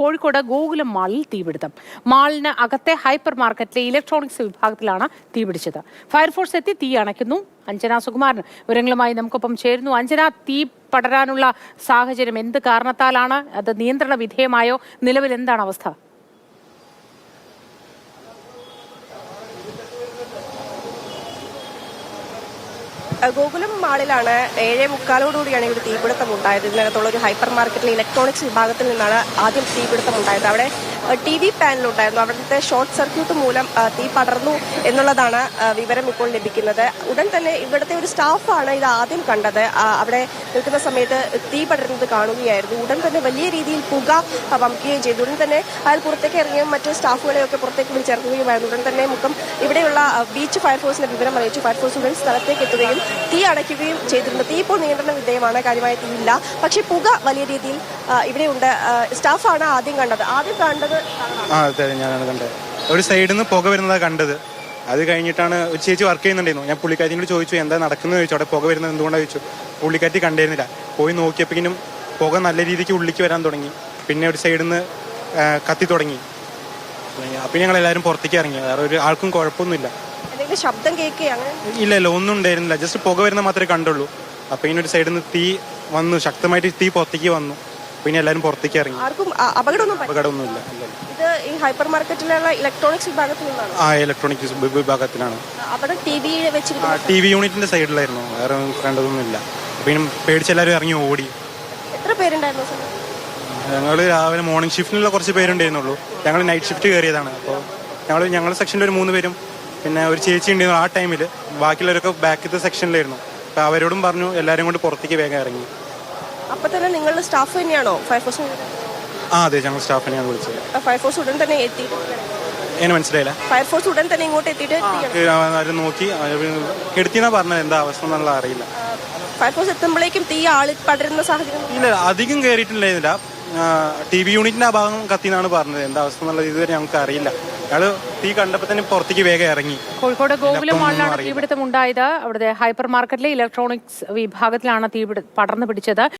കോഴിക്കോട് ഗോകുലം മാളിൽ തീപിടുത്തം. മാളിന് അകത്തെ ഹൈപ്പർ മാർക്കറ്റിലെ ഇലക്ട്രോണിക്സ് വിഭാഗത്തിലാണ് തീപിടിച്ചത്. ഫയർഫോഴ്സ് എത്തി തീ അണയ്ക്കുന്നു. അഞ്ജന സുകുമാരൻ വിവരങ്ങളുമായി നമുക്കൊപ്പം ചേരുന്നു. അഞ്ജന, തീ പടരാനുള്ള സാഹചര്യം എന്ത് കാരണത്താലാണ്? അത് നിയന്ത്രണ വിധേയമായോ? നിലവിൽ എന്താണ് അവസ്ഥ? ഗോകുലം മാളിലാണ് 7:45 ഒരു തീപിടുത്തം ഉണ്ടായത്. ഇതിനകത്തുള്ള ഒരു ഹൈപ്പർ മാർക്കറ്റിലെ ഇലക്ട്രോണിക്സ് വിഭാഗത്തിൽ നിന്നാണ് ആദ്യം തീപിടുത്തം ഉണ്ടായത്. അവിടെ TV പാനൽ ഉണ്ടായിരുന്നു. അവിടുത്തെ ഷോർട്ട് സർക്യൂട്ട് മൂലം തീ പടർന്നു എന്നുള്ളതാണ് വിവരം ഇപ്പോൾ ലഭിക്കുന്നത്. ഉടൻ തന്നെ ഇവിടുത്തെ ഒരു സ്റ്റാഫാണ് ഇത് ആദ്യം കണ്ടത്. അവിടെ നിൽക്കുന്ന സമയത്ത് തീ പടരുന്നത് കാണുകയായിരുന്നു. ഉടൻ തന്നെ വലിയ രീതിയിൽ പുക വമിക്കുകയും ചെയ്തു. ഉടൻ തന്നെ അയാൾ പുറത്തേക്ക് ഇറങ്ങിയും മറ്റ് സ്റ്റാഫുകളെയൊക്കെ പുറത്തേക്ക് വിളിച്ചിറങ്ങുകയുമായിരുന്നു. ഉടൻ തന്നെ ഇവിടെയുള്ള ബീച്ച് ഫയർഫോഴ്സിന്റെ വിവരം അറിയിച്ചു. ഫയർഫോഴ്സ് ഉടൻ സ്ഥലത്തേക്ക് എത്തുകയും തീ അടയ്ക്കുകയും ചെയ്തിട്ടുണ്ട്. തീ ഇപ്പോൾ നിയന്ത്രണ വിധേയമാണ്, കാര്യമായ തീയില്ല. പക്ഷേ പുക വലിയ രീതിയിൽ ഇവിടെയുണ്ട്. സ്റ്റാഫാണ് ആദ്യം കണ്ടത്. അതെ, ഞാനാണ് കണ്ടത്. ഒരു സൈഡിൽ നിന്ന് പുക വരുന്നതാണ് കണ്ടത്. അത് കഴിഞ്ഞിട്ടാണ് ഒരു ചേച്ചി വർക്ക് ചെയ്യുന്നുണ്ടായിരുന്നു. ഞാൻ പുള്ളിക്കാരിനോട് ചോദിച്ചു എന്താ നടക്കുന്നത് ചോദിച്ചു. അവിടെ പുക വരുന്നത് എന്തുകൊണ്ടാണ് ചോദിച്ചു. പുള്ളിക്കാരി കണ്ടിരുന്നില്ല. പോയി നോക്കിയപ്പോഴേക്കും പുക നല്ല രീതിക്ക് ഉള്ളിലേക്ക് വരാൻ തുടങ്ങി. പിന്നെ ഒരു സൈഡിൽ നിന്ന് കത്തി തുടങ്ങി. അപ്പം ഞങ്ങൾ എല്ലാവരും പുറത്തേക്ക് ഇറങ്ങി. വേറെ ഒരു ആൾക്കും കുഴപ്പമൊന്നുമില്ല. ശബ്ദം കേൾക്കുകയാണ്? ഇല്ല, ഒന്നും ഉണ്ടായിരുന്നില്ല. ജസ്റ്റ് പുക വരുന്ന മാത്രമേ കണ്ടുള്ളൂ. അപ്പൊ ഇങ്ങനെ ഒരു സൈഡിൽ നിന്ന് തീ വന്നു, ശക്തമായിട്ട് തീ പുറത്തേക്ക് വന്നു. പിന്നെ എല്ലാവരും പുറത്തേക്ക് ഇറങ്ങി. ആർക്കും അപകടമൊന്നുമില്ല. ഇത് ഈ ഹൈപ്പർ മാർക്കറ്റിലുള്ള ഇലക്ട്രോണിക്സ് വിഭാഗത്തിൽ നിന്നാണ്? ഇലക്ട്രോണിക്സ് വിഭാഗത്തിലാണ്. അവിടെ TV യൂണിറ്റിന്റെ സൈഡിലായിരുന്നു. വേറെ കണ്ടതൊന്നുമില്ല. പിന്നെ പേടിച്ചെല്ലാവരും ഇറങ്ങി ഓടി. എത്ര പേരുണ്ടായിരുന്നു? ഞങ്ങൾ രാവിലെ മോർണിംഗ് ഷിഫ്റ്റിനുള്ള കുറച്ച് പേരുണ്ടായിരുന്നുള്ളൂ. ഞങ്ങൾ നൈറ്റ് ഷിഫ്റ്റ് കയറിയതാണ്. അപ്പോൾ ഞങ്ങളുടെ സെക്ഷനിൽ ഒരു 3 പേരും പിന്നെ ഒരു ചേച്ചി ഉണ്ടായിരുന്നു. ആ ടൈമിൽ ബാക്കിയുള്ളവരൊക്കെ ബാക്കിലത്തെ സെക്ഷനിലായിരുന്നു. അപ്പോൾ അവരോടും പറഞ്ഞു എല്ലാവരും കൊണ്ട് പുറത്തേക്ക് വേഗം ഇറങ്ങി. അപ്പൊ തന്നെ നിങ്ങളുടെ സ്റ്റാഫ് തന്നെയാണോ ഫയർഫോഴ്സ്? അതെ, ഞങ്ങൾ സ്റ്റാഫിനെയാണ് വിളിച്ചത്. ഫയർഫോഴ്സ് ഉടൻ തന്നെ എത്തി? എന്നെ മനസ്സിലായില്ല. ഫയർഫോഴ്സ് ഉടൻ തന്നെ ഇങ്ങോട്ട് എത്തിയിട്ട് നോക്കി എടുത്തിനാ പറഞ്ഞത്. എന്താ അവസ്ഥ എന്നുള്ള അറിയില്ല. ഫയർഫോഴ്സ് എത്തുമ്പോഴേക്കും തീ പടരുന്ന സാഹചര്യം ഇല്ല, അധികം കയറിയിട്ടുണ്ടായിരുന്നില്ല. TV യൂണിറ്റിന്റെ ആ ഭാഗം കത്തിന്നാണ് പറഞ്ഞത്. എന്താ അവസ്ഥ എന്നുള്ളത് ഇതുവരെ ഞങ്ങൾക്ക് അറിയില്ല. ഞങ്ങള് തീ കണ്ടപ്പോൾ തന്നെ പുറത്തേക്ക് വേഗം ഇറങ്ങി. കോഴിക്കോട് ഗോകുലം മാളിലാണ് തീപിടുത്തം ഉണ്ടായത്. അവിടുത്തെ ഹൈപ്പർ മാർക്കറ്റിലെ ഇലക്ട്രോണിക്സ് വിഭാഗത്തിലാണ് തീ പടർന്നു പിടിച്ചത്.